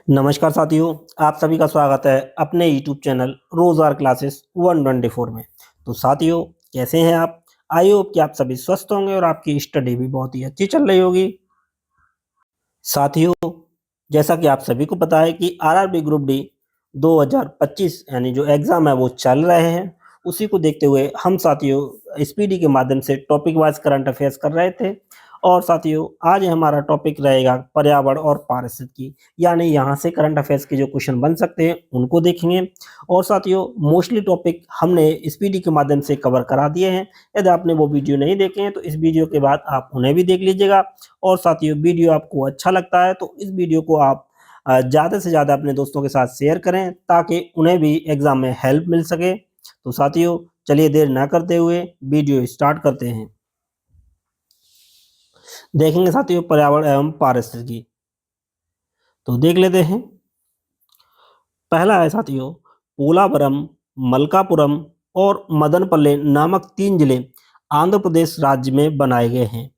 नमस्कार साथियों, आप सभी का स्वागत है अपने यूट्यूब चैनल रोज़गार क्लासेस 124 में। तो साथियों, कैसे हैं आप? आई होप कि आप सभी स्वस्थ होंगे और आपकी स्टडी भी बहुत ही अच्छी चल रही होगी। साथियों, जैसा कि आप सभी को पता है कि आरआरबी ग्रुप डी 2025 यानी जो एग्ज़ाम है वो चल रहे हैं। उसी को देखते हुए हम साथियों स्पीडी के माध्यम से टॉपिक वाइज करंट अफेयर्स कर रहे थे। और साथियों, आज हमारा टॉपिक रहेगा पर्यावरण और पारिस्थितिकी, यानी यहाँ से करंट अफेयर्स के जो क्वेश्चन बन सकते हैं उनको देखेंगे। और साथियों, मोस्टली टॉपिक हमने स्पीडी के माध्यम से कवर करा दिए हैं। यदि आपने वो वीडियो नहीं देखे हैं तो इस वीडियो के बाद आप उन्हें भी देख लीजिएगा। और साथियों, वीडियो आपको अच्छा लगता है तो इस वीडियो को आप ज़्यादा से ज़्यादा अपने दोस्तों के साथ शेयर करें ताकि उन्हें भी एग्ज़ाम में हेल्प मिल सके। तो साथियों, चलिए देर ना करते हुए वीडियो स्टार्ट करते हैं। देखेंगे साथियों पर्यावरण एवं पारिस्थितिकी, तो देख लेते हैं। पहला है साथियों, पोलावरम, मलकापुरम और मदनपल्ले नामक 3 जिले आंध्र प्रदेश राज्य में बनाए गए हैं।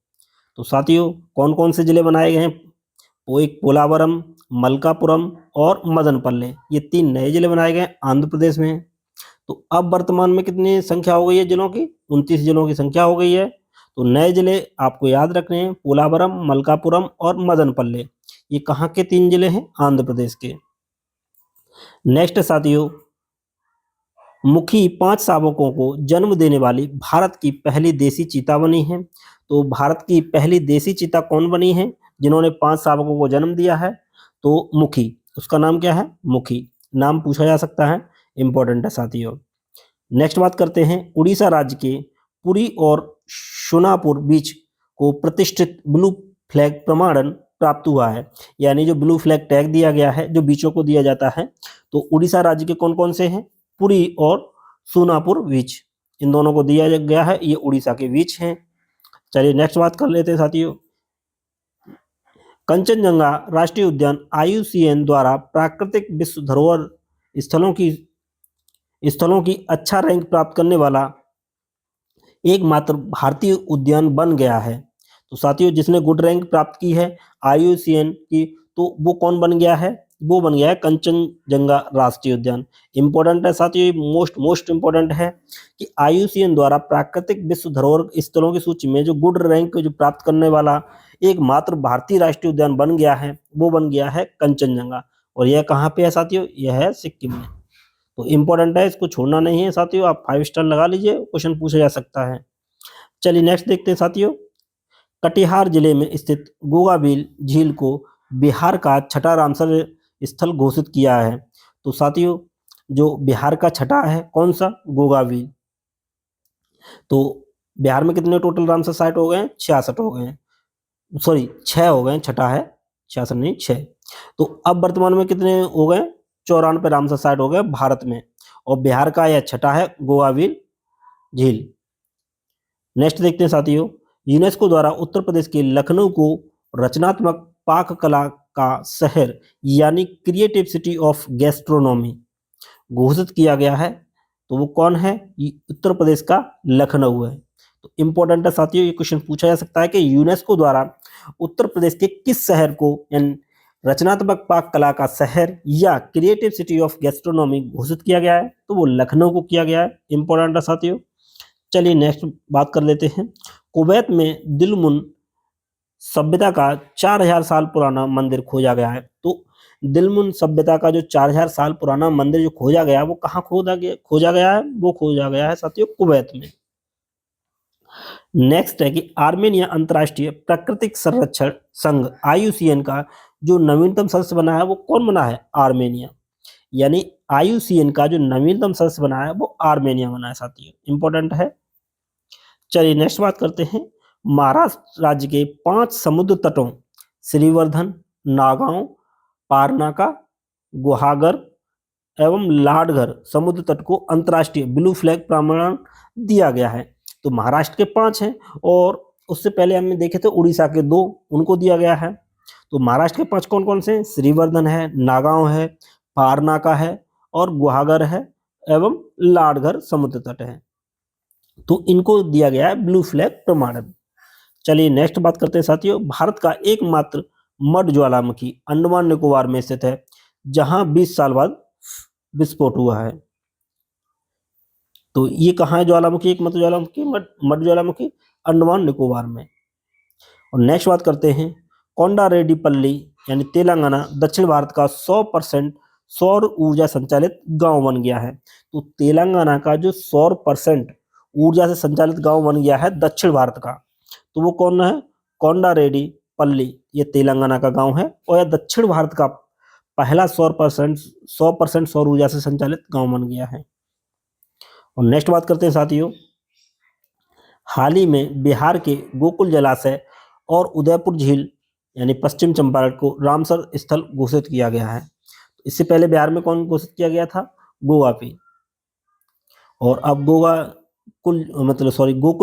तो साथियों, कौन कौन से जिले बनाए गए हैं? वो एक पोलावरम, मलकापुरम और मदनपल्ले, ये 3 नए जिले बनाए गए आंध्र प्रदेश में। तो अब वर्तमान में कितनी संख्या हो गई है जिलों की? 29 जिलों की संख्या हो गई है। तो नए जिले आपको याद रखने हैं, पोलावरम, मलकापुरम और मदनपल्ले। ये कहाँ के 3 जिले हैं? आंध्र प्रदेश के। नेक्स्ट साथियों, मुखी 5 शावकों को जन्म देने वाली भारत की पहली देसी चीता बनी है। तो भारत की पहली देसी चीता कौन बनी है जिन्होंने 5 शावकों को जन्म दिया है? तो मुखी, उसका नाम क्या है? मुखी नाम पूछा जा सकता है, इंपॉर्टेंट है साथियों। नेक्स्ट बात करते हैं, उड़ीसा राज्य के पुरी और शोनापुर बीच को प्रतिष्ठित ब्लू फ्लैग प्रमाणन प्राप्त हुआ है। यानी जो ब्लू फ्लैग टैग दिया गया है, जो बीचों को दिया जाता है, तो उड़ीसा राज्य के कौन कौन से हैं? पुरी और सोनापुर बीच, इन दोनों को दिया गया है, ये उड़ीसा के बीच हैं। चलिए नेक्स्ट बात कर लेते हैं साथियों। कंचनजंगा राष्ट्रीय उद्यान IUCN द्वारा प्राकृतिक विश्व धरोहर स्थलों की अच्छा रैंक प्राप्त करने वाला एकमात्र भारतीय उद्यान बन गया है। तो साथियों, जिसने गुड रैंक प्राप्त की है IUCN की, तो वो कौन बन गया है? वो बन गया है कंचनजंगा राष्ट्रीय उद्यान। इंपॉर्टेंट है साथियों, ये मोस्ट इंपॉर्टेंट है कि IUCN द्वारा प्राकृतिक विश्व धरोहर स्थलों की सूची में जो गुड रैंक जो प्राप्त करने वाला एकमात्र भारतीय राष्ट्रीय उद्यान बन गया है, वो बन गया है कंचनजंगा। और यह कहाँ पे है साथियों? यह है सिक्किम में। तो इंपॉर्टेंट है, इसको छोड़ना नहीं है साथियों। आप 5 स्टार लगा लीजिए, क्वेश्चन पूछा जा सकता है। चलिए नेक्स्ट देखते हैं साथियों। कटिहार जिले में स्थित गोगाबिल झील को बिहार का छठा रामसर स्थल घोषित किया है। तो साथियों, जो बिहार का छठा है कौन सा? गोगाबिल। तो बिहार में कितने टोटल रामसर साइट हो गए हैं? 66 हो गए हैं, सॉरी 6 हो गए हैं, छठा है, 66 नहीं 6। तो अब वर्तमान में कितने हो गए? 94 रामसर साइट हो गए भारत में, और बिहार का यह छठा है गोगाबिल झील। नेक्स्ट देखते हैं साथियों, यूनेस्को द्वारा उत्तर प्रदेश के लखनऊ को रचनात्मक पाक कला का शहर यानी क्रिएटिव सिटी ऑफ गैस्ट्रोनॉमी घोषित किया गया है। तो वो कौन है? उत्तर प्रदेश का लखनऊ है। तो इंपॉर्टेंट है साथियों, ये क्वेश्चन पूछा जा सकता है कि यूनेस्को द्वारा उत्तर प्रदेश के किस शहर को यानी रचनात्मक पाक कला का शहर या क्रिएटिव सिटी ऑफ गैस्ट्रोनॉमी घोषित किया गया है? तो वो लखनऊ को किया गया है। इंपॉर्टेंट है साथियों। चलिए नेक्स्ट बात कर लेते हैं। कुवैत में दिलमुन सभ्यता का 4000 साल पुराना मंदिर खोजा गया है। तो दिलमुन सभ्यता का जो 4000 साल पुराना मंदिर जो खोजा गया है, वो कहाँ खोजा गया है? वो खोजा गया है साथियों कुवैत में। नेक्स्ट है कि आर्मेनिया अंतर्राष्ट्रीय प्राकृतिक संरक्षण संघ IUCN का जो नवीनतम सदस्य बना है वो कौन बना है? आर्मेनिया। यानी IUCN का जो नवीनतम सदस्य बना है वो आर्मेनिया बना है साथियों, इंपॉर्टेंट है। चलिए नेक्स्ट बात करते हैं। महाराष्ट्र राज्य के 5 समुद्र तटों श्रीवर्धन, नागांव, पारनाका, गुहागर एवं लाडघर समुद्र तट को अंतर्राष्ट्रीय ब्लू फ्लैग प्रमाणन दिया गया है। तो महाराष्ट्र के 5 हैं, और उससे पहले हमने देखे थे उड़ीसा के 2, उनको दिया गया है। तो महाराष्ट्र के 5 कौन कौन से हैं? श्रीवर्धन है, नागांव है, पारनाका है और गुहागर है एवं लाडघर समुद्र तट है। तो इनको दिया गया है ब्लू फ्लैग प्रमाणन। चलिए नेक्स्ट बात करते हैं साथियों। भारत का एकमात्र मड ज्वालामुखी अंडमान निकोबार में स्थित है। जहां 20 साल बाद विस्फोट हुआ है। तो ये कहाँ है ज्वालामुखी, एक मत ज्वालामुखी, मड ज्वालामुखी, अंडमान निकोबार में। और नेक्स्ट बात करते हैं, कोंडारेड्डीपल्ली यानी तेलंगाना दक्षिण भारत का 100% सौर ऊर्जा संचालित गांव बन गया है। तो तेलंगाना का जो 100% ऊर्जा से संचालित गांव बन गया है दक्षिण भारत का, तो वो कौन है? कोंडारेड्डीपल्ली, ये तेलंगाना का गांव है और यह दक्षिण भारत का पहला 100% सौर ऊर्जा से संचालित गांव बन गया है। और नेक्स्ट बात करते हैं साथियों, हाल ही में बिहार के गोकुल जलाशय और उदयपुर झील यानी पश्चिम चंपारण को रामसर स्थल घोषित किया गया है। इससे पहले बिहार में कौन घोषित किया गया था? गोवा पे। और अब गोकुल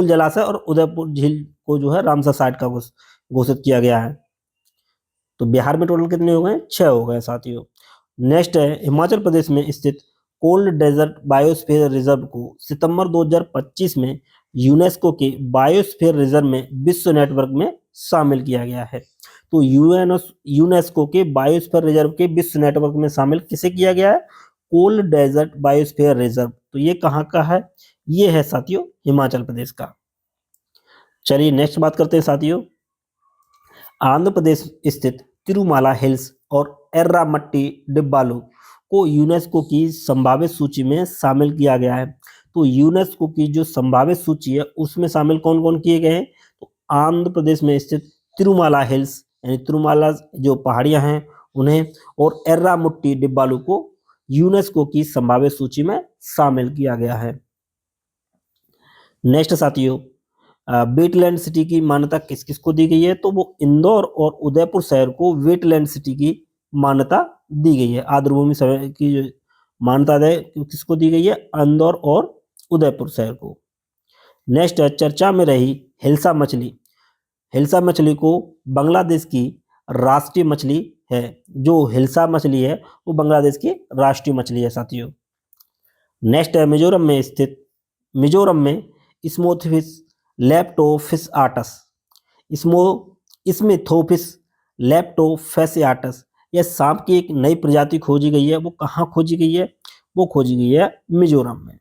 जलाशय और उदयपुर झील को जो है रामसर साइट का घोषित किया गया है। तो बिहार में टोटल कितने हो गए? 6 हो गए साथियों। नेक्स्ट है, हिमाचल प्रदेश में स्थित कोल्ड डेजर्ट बायोस्फीयर रिजर्व को सितंबर 2025 में यूनेस्को के बायोस्फीयर रिजर्व में विश्व नेटवर्क में शामिल किया गया है। तो यूनेस्को के बायोस्फीयर रिजर्व के विश्व नेटवर्क में शामिल किसे किया गया है? Cold desert biosphere reserve. तो ये कहाँ का है? ये है साथियों हिमाचल प्रदेश का। चलिए नेक्स्ट बात करते हैं साथियों, आंध्र प्रदेश स्थित तिरुमाला हिल्स और एर्रामट्टी डिब्बालू को यूनेस्को की संभावित सूची में शामिल किया गया है। तो यूनेस्को की जो संभावित सूची है उसमें शामिल कौन कौन किए गए हैं? तो आंध्र प्रदेश में स्थित तिरुमाला हिल्स यानी तिरुमाला जो पहाड़ियां हैं उन्हें, और एर्रामुट्टी डिब्बालू को यूनेस्को की संभावित सूची में शामिल किया गया है। नेक्स्ट साथियों, वेटलैंड सिटी की मान्यता किस किस को दी गई है? तो वो इंदौर और उदयपुर शहर को वेटलैंड सिटी की मान्यता दी गई है। आर्द्रभूमि शहर की जो मान्यता है किसको दी गई है? इंदौर और उदयपुर शहर को। नेक्स्ट है, चर्चा में रही हिल्सा मछली। हिल्सा मछली को बांग्लादेश की राष्ट्रीय मछली है। जो हिल्सा मछली है वो बांग्लादेश की राष्ट्रीय मछली है साथियों। नेक्स्ट है, मिजोरम में स्मोथिस लेप्टोफिसआटस, स्मिथोफिस लेप्टोफेसियाटस, यह सांप की एक नई प्रजाति खोजी गई है। वो कहाँ खोजी गई है? वो खोजी गई है मिजोरम में।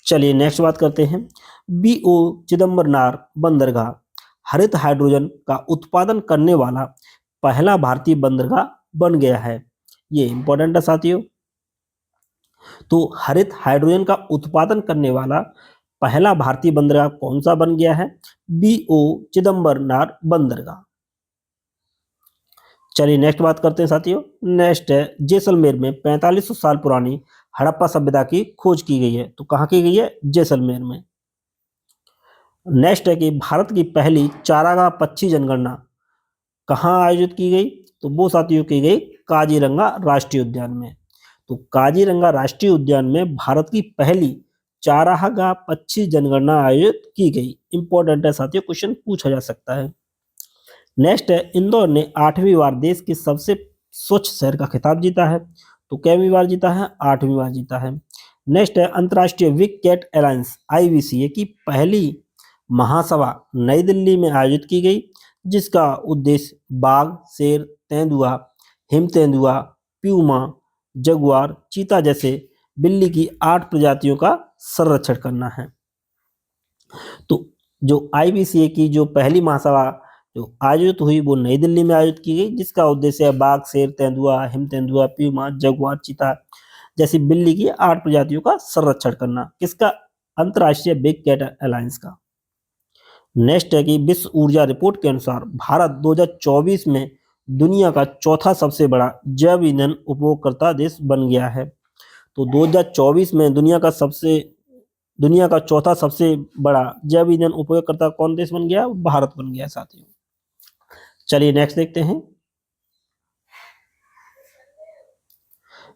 चलिए नेक्स्ट बात करते हैं, BO चिदम्बरनार बंदरगाह हरित हाइड्रोजन का उत्पादन करने वाला पहला भारतीय बंदरगाह बन गया है। ये इंपॉर्टेंट है साथियों। तो हरित हाइड्रोजन का उत्पादन करने वाला पहला भारतीय बंदरगाह कौन सा बन गया है? BO चिदम्बरनार बंदरगाह। चलिए नेक्स्ट बात करते हैं साथियों, नेक्स्ट है, जैसलमेर में 4500 साल पुरानी हड़प्पा सभ्यता की खोज की गई है। तो कहाँ की गई है? जैसलमेर में। नेक्स्ट है कि भारत की पहली चारागाह पक्षी जनगणना कहाँ आयोजित की गई? तो वो साथियों की गई काजीरंगा राष्ट्रीय उद्यान में। तो काजीरंगा राष्ट्रीय उद्यान में भारत की पहली चारागाह पक्षी जनगणना आयोजित की गई। इंपॉर्टेंट है साथियों, क्वेश्चन पूछा जा सकता है। नेक्स्ट है, इंदौर ने 8वीं बार देश के सबसे स्वच्छ शहर का खिताब जीता है। तो कैवीं बार जीता है? 8वीं बार जीता है। नेक्स्ट है, अंतर्राष्ट्रीय बिग कैट अलायंस IBCA की पहली महासभा नई दिल्ली में आयोजित की गई, जिसका उद्देश्य बाघ, शेर, तेंदुआ, हिम तेंदुआ, प्यूमा, जगुआर, चीता जैसे बिल्ली की 8 प्रजातियों का संरक्षण करना है। तो जो IBCA की जो पहली महासभा जो आयोजित हुई वो नई दिल्ली में आयोजित की गई, जिसका उद्देश्य है बाघ, शेर, तेंदुआ, हिम तेंदुआ, प्यूमा, जगुआर, चीता जैसी बिल्ली की 8 प्रजातियों का संरक्षण करना। किसका? अंतर्राष्ट्रीय बिग कैट अलायंस का। नेक्स्ट है कि विश्व ऊर्जा रिपोर्ट के अनुसार भारत 2024 में दुनिया का चौथा सबसे बड़ा जैव ईंधन उपभोगकर्ता देश बन गया है। तो 2024 में दुनिया का चौथा सबसे बड़ा जैव ईंधन उपयोगकर्ता कौन देश बन गया? भारत बन गया साथियों। चलिए नेक्स्ट देखते हैं।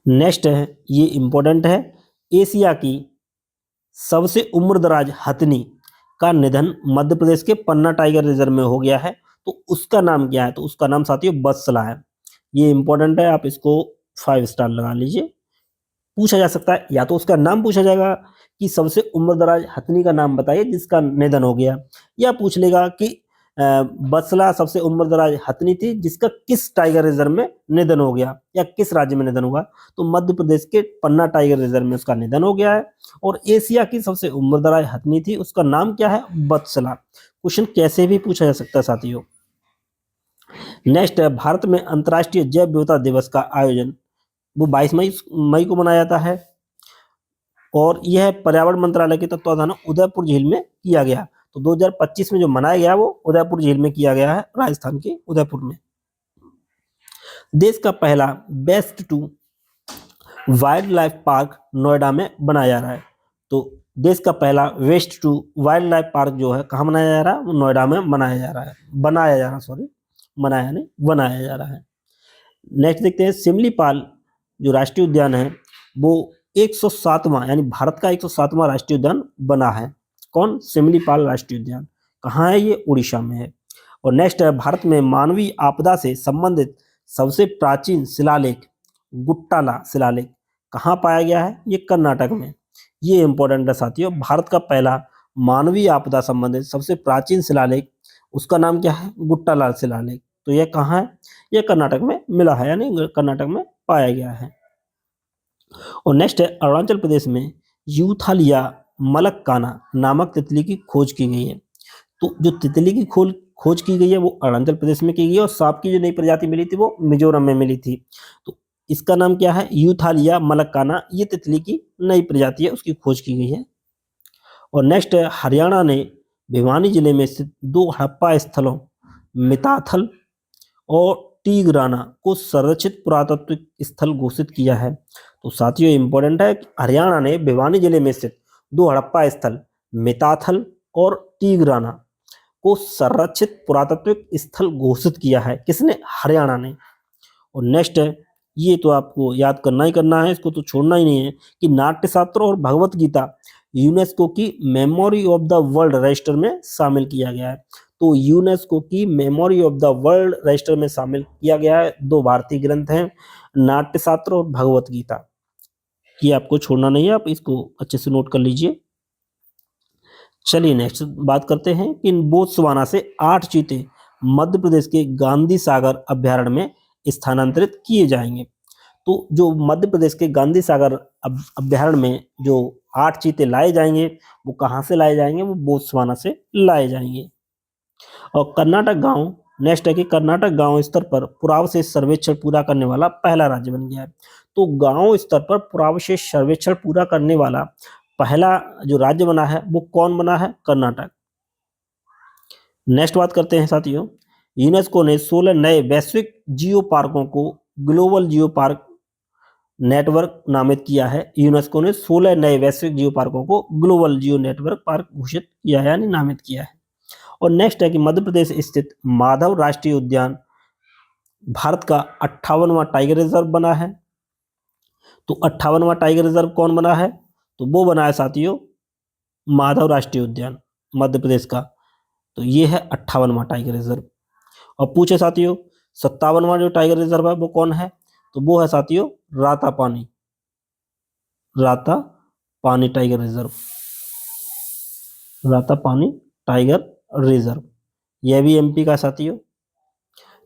नेक्स्ट है, ये इंपॉर्टेंट है, एशिया की सबसे उम्रदराज हथनी का निधन मध्य प्रदेश के पन्ना टाइगर रिजर्व में हो गया है। तो उसका नाम क्या है? तो उसका नाम साथियों बत्सला है। ये इंपॉर्टेंट है, आप इसको 5 स्टार लगा लीजिए। पूछा जा सकता है, या तो उसका नाम पूछा जाएगा कि सबसे उम्रदराज हथनी का नाम बताइए जिसका निधन हो गया, या पूछ लेगा कि बसला सबसे उम्रदराज हथनी थी, जिसका किस टाइगर रिजर्व में निधन हो गया या किस राज्य में निधन हुआ? तो मध्य प्रदेश के पन्ना टाइगर रिजर्व में उसका निधन हो गया है। और एशिया की सबसे उम्रदराज हथनी थी, उसका नाम क्या है? बत्सला। क्वेश्चन कैसे भी पूछा जा सकता है साथियों। नेक्स्ट है, भारत में अंतर्राष्ट्रीय जैव विविधता दिवस का आयोजन वो 22 मई को मनाया जाता है और यह पर्यावरण मंत्रालय के तत्वाधान उदयपुर झील में किया गया। तो 2025 में जो मनाया गया वो उदयपुर झील में किया गया है, राजस्थान के उदयपुर में। देश का पहला waste to wildlife park Noida में बनाया जा रहा है। तो देश का पहला waste to wildlife park जो है कहाँ बनाया जा रहा है? नोएडा में बनाया जा रहा है, बनाया जा रहा है। नेक्स्ट देखते हैं, सिमलीपाल जो राष्ट्रीय उद्यान है वो 107वां यानी भारत का 107वां राष्ट्रीय उद्यान बना है। कौन? सिमलीपाल राष्ट्रीय उद्यान। कहाँ है ये? उड़ीसा में है। और नेक्स्ट है, भारत में मानवीय आपदा से संबंधित सबसे प्राचीन शिलालेख गुट्टाला शिलालेख कहाँ पाया गया है? ये कर्नाटक में। ये इंपॉर्टेंट है साथियों। भारत का पहला मानवीय आपदा संबंधित सबसे प्राचीन शिलालेख, उसका नाम क्या है? गुट्टाला शिलालेख। तो यह कहाँ है? यह कर्नाटक में मिला है, यानी कर्नाटक में पाया गया है। और नेक्स्ट है, अरुणाचल प्रदेश में यूथालिया मलक्काना नामक तितली की खोज की गई है। तो जो तितली की खोज की गई है वो अरुणाचल प्रदेश में की गई है और सांप की जो नई प्रजाति मिली थी वो मिजोरम में मिली थी। तो इसका नाम क्या है? यूथालिया मलक्काना। ये तितली की नई प्रजाति है, उसकी खोज की गई है। और नेक्स्ट है, हरियाणा ने भिवानी जिले में स्थित 2 हड़प्पा स्थलों मिताथल और टीगराना को संरक्षित पुरातत्विक स्थल घोषित किया है। तो साथियों इंपॉर्टेंट है कि हरियाणा ने भिवानी जिले में स्थित 2 हड़प्पा स्थल मिताथल और टीगराना को संरक्षित पुरातत्विक स्थल घोषित किया है। किसने? हरियाणा ने। और नेक्स्ट है, ये तो आपको याद करना ही करना है, इसको तो छोड़ना ही नहीं है कि नाट्यशास्त्र और भगवत गीता यूनेस्को की memory of the world register में शामिल किया गया है। तो यूनेस्को की memory of the world register में शामिल किया गया है 2 भारतीय ग्रंथ हैं, नाट्यशास्त्र और भगवत गीता। ये आपको छोड़ना नहीं है, आप इसको अच्छे से नोट कर लीजिए। चलिए नेक्स्ट बात करते हैं कि बोत्सवाना से 8 चीते मध्य प्रदेश के गांधी सागर अभ्यारण्य में स्थानांतरित किए जाएंगे। तो जो मध्य प्रदेश के गांधी सागर अभ्यारण्य में जो 8 चीते लाए जाएंगे वो कहाँ से लाए जाएंगे? वो बोत्सवाना से लाए जाएंगे। और कर्नाटक गांव, नेक्स्ट है कि कर्नाटक गांव स्तर पर पुरावशेष सर्वेक्षण पूरा करने वाला पहला राज्य बन गया है। तो गांव स्तर पर पुरावशेष सर्वेक्षण पूरा करने वाला पहला जो राज्य बना है वो कौन बना है? कर्नाटक। नेक्स्ट बात करते हैं साथियों, यूनेस्को ने 16 नए वैश्विक जियो पार्कों को ग्लोबल जियो पार्क नेटवर्क नामित किया है। यूनेस्को ने 16 नए वैश्विक जियो पार्कों को ग्लोबल जियो नेटवर्क पार्क घोषित किया है, यानी नामित किया है। और नेक्स्ट है कि मध्य प्रदेश स्थित माधव राष्ट्रीय उद्यान भारत का 58वां टाइगर रिजर्व बना है। तो 58वां टाइगर रिजर्व कौन बना है? तो वो बना है साथियों माधव राष्ट्रीय उद्यान मध्य प्रदेश का। तो ये है 58वां टाइगर रिजर्व। और पूछे साथियों 57वां जो टाइगर रिजर्व है वो कौन है? तो वो है साथियों Ratapani tiger reserve, Ratapani tiger reserve. यह भी एमपी का साथियों।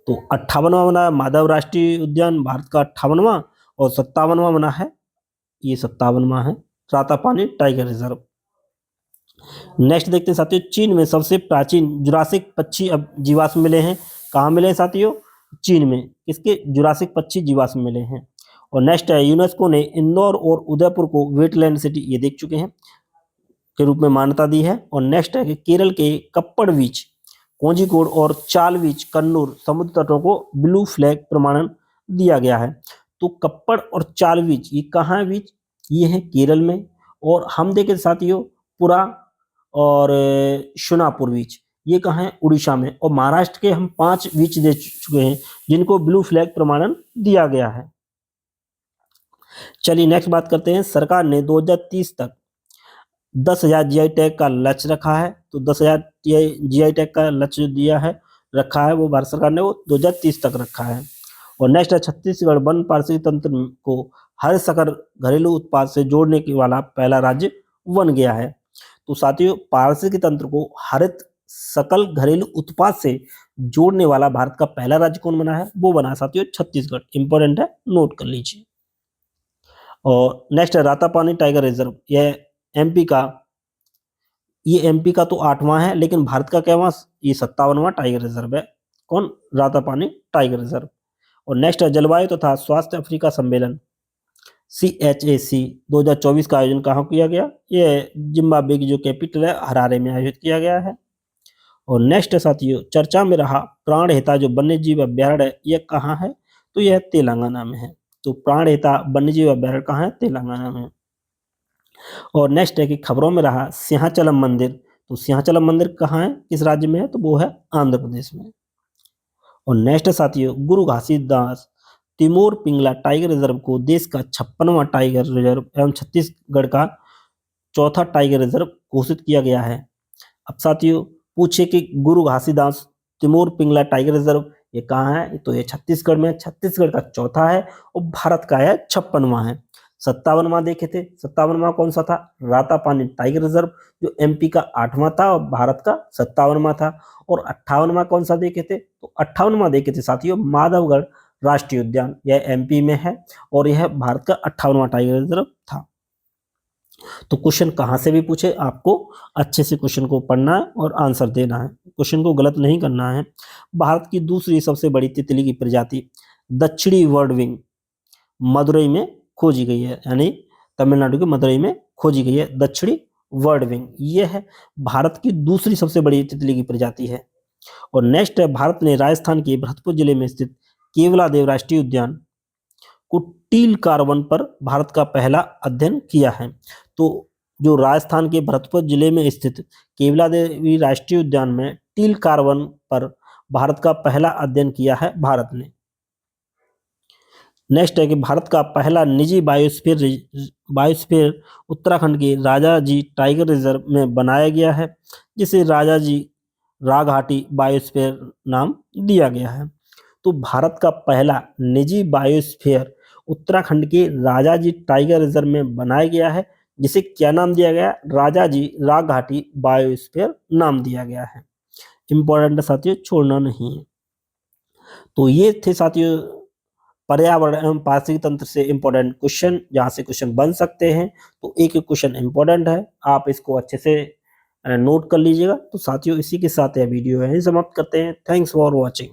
तो 58वां बना है माधव राष्ट्रीय उद्यान भारत का 58वां, और 57वां बना है, ये 57वां है रातापानी टाइगर रिजर्व। नेक्स्ट देखते हैं साथियों, चीन में सबसे प्राचीन जुरासिक पक्षी अब जीवाश्म मिले हैं। कहाँ मिले हैं साथियों? चीन में। किसके? जुरासिक पक्षी जीवाश्म मिले हैं। और नेक्स्ट है, यूनेस्को ने इंदौर और उदयपुर को वेटलैंड सिटी, ये देख चुके हैं, के रूप में मान्यता दी है। और नेक्स्ट है कि केरल के कप्पड़ बीच, कोझिकोड और चाल बीच कन्नूर समुद्र तटों को ब्लू फ्लैग प्रमाणन दिया गया है। तो कप्पड़ और चाल बीच ये कहाँ है बीच? ये है केरल में। और हम देखें साथियों पुरा और शुनापुर बीच, ये कहाँ है? उड़ीसा में। और महाराष्ट्र के हम 5 बीच दे चुके हैं जिनको ब्लू फ्लैग प्रमाणन दिया गया है। चलिए नेक्स्ट बात करते हैं, सरकार ने 2030 तक 10,000 जीआई टैग का लक्ष्य रखा है। तो 10,000 जीआई टैग का लक्ष्य दिया है, रखा है वो भारत सरकार ने, वो 2030 तक रखा है। और नेक्स्ट है, छत्तीसगढ़ वन पारिस्थितिकी तंत्र को हर सकल घरेलू उत्पाद से जोड़ने के वाला पहला राज्य बन गया है। तो साथियों पारिस्थितिकी तंत्र को हरित सकल घरेलू उत्पाद से जोड़ने वाला भारत का पहला राज्य कौन बना है? वो बना है साथियों छत्तीसगढ़। इंपॉर्टेंट है, नोट कर लीजिए। और नेक्स्ट है रातापानी टाइगर रिजर्व। ये एमपी का तो 8वां है, लेकिन भारत का कैवां? ये 57वां टाइगर रिजर्व है। कौन? Ratapani tiger reserve. और नेक्स्ट है जलवायु तथा स्वास्थ्य अफ्रीका सम्मेलन CHAC 2024 का आयोजन कहाँ किया गया? ये जिम्बाब्वे की जो कैपिटल है हरारे में आयोजित किया गया है। और नेक्स्ट है साथियों चर्चा में रहा प्राणहिता जो वन्यजीव अभ्यारण्य है, ये कहाँ है? तो यह तेलंगाना में है। तो प्राणहिता वन्यजीव अभ्यारण्य कहाँ है? तेलंगाना में। और नेक्स्ट है कि खबरों में रहा सिंहाचलम मंदिर। तो सिंहाचलम मंदिर कहाँ है? किस राज्य में है? तो वो है आंध्र प्रदेश में। और नेक्स्ट है साथियों गुरु घासीदास तिमोर पिंगला टाइगर रिजर्व को देश का 56वां टाइगर रिजर्व एवं छत्तीसगढ़ का चौथा टाइगर रिजर्व घोषित किया गया है। अब साथियों पूछे कि गुरु घासीदास तिमोर पिंगला टाइगर रिजर्व ये कहाँ है? तो ये छत्तीसगढ़ में, छत्तीसगढ़ का चौथा है और भारत का है 56वां है। 57वां देखे थे, 57वां कौन सा था? रातापानी टाइगर रिजर्व जो एमपी का 8वां था और भारत का 57वां था। और 58वां कौन सा देखे थे? तो 58वां देखे थे साथियों माधवगढ़ राष्ट्रीय उद्यान, यह एमपी में है और यह भारत का 58वां टाइगर रिजर्व था। तो क्वेश्चन कहाँ से भी पूछे आपको अच्छे से क्वेश्चन को पढ़ना है और आंसर देना है, क्वेश्चन को गलत नहीं करना है। भारत की दूसरी सबसे बड़ी तितली की प्रजाति दक्षिणी वर्ड विंग मदुरई में खोजी गई है, यानी तमिलनाडु के मदुरई में खोजी गई है दक्षिणी वर्ड विंग। यह है भारत की दूसरी सबसे बड़ी तितली की प्रजाति है। और नेक्स्ट है भारत ने राजस्थान के भरतपुर जिले में स्थित केवलादेव राष्ट्रीय उद्यान को टील कार्बन पर भारत का पहला अध्ययन किया है। तो जो राजस्थान के भरतपुर जिले में स्थित केवलादेवी राष्ट्रीय उद्यान में टील कार्बन पर भारत का पहला अध्ययन किया है भारत ने। नेक्स्ट है कि भारत का पहला निजी बायोस्फीयर उत्तराखंड के राजाजी टाइगर रिजर्व में बनाया गया है, जिसे राजाजी राघाटी बायोस्फीयर नाम दिया गया है। तो भारत का पहला निजी बायोस्फीयर उत्तराखंड के राजाजी टाइगर रिजर्व में बनाया गया है, जिसे क्या नाम दिया गया? राजाजी राघाटी बायोस्फीयर नाम दिया गया है। इंपॉर्टेंट साथियों, छोड़ना नहीं है। तो ये थे साथियों पर्यावरण एवं पारिस्थितिकी तंत्र से इंपॉर्टेंट क्वेश्चन, जहाँ से क्वेश्चन बन सकते हैं। तो एक क्वेश्चन इंपॉर्टेंट है, आप इसको अच्छे से नोट कर लीजिएगा। तो साथियों इसी के साथ यह वीडियो यहीं समाप्त करते हैं। Thanks for watching.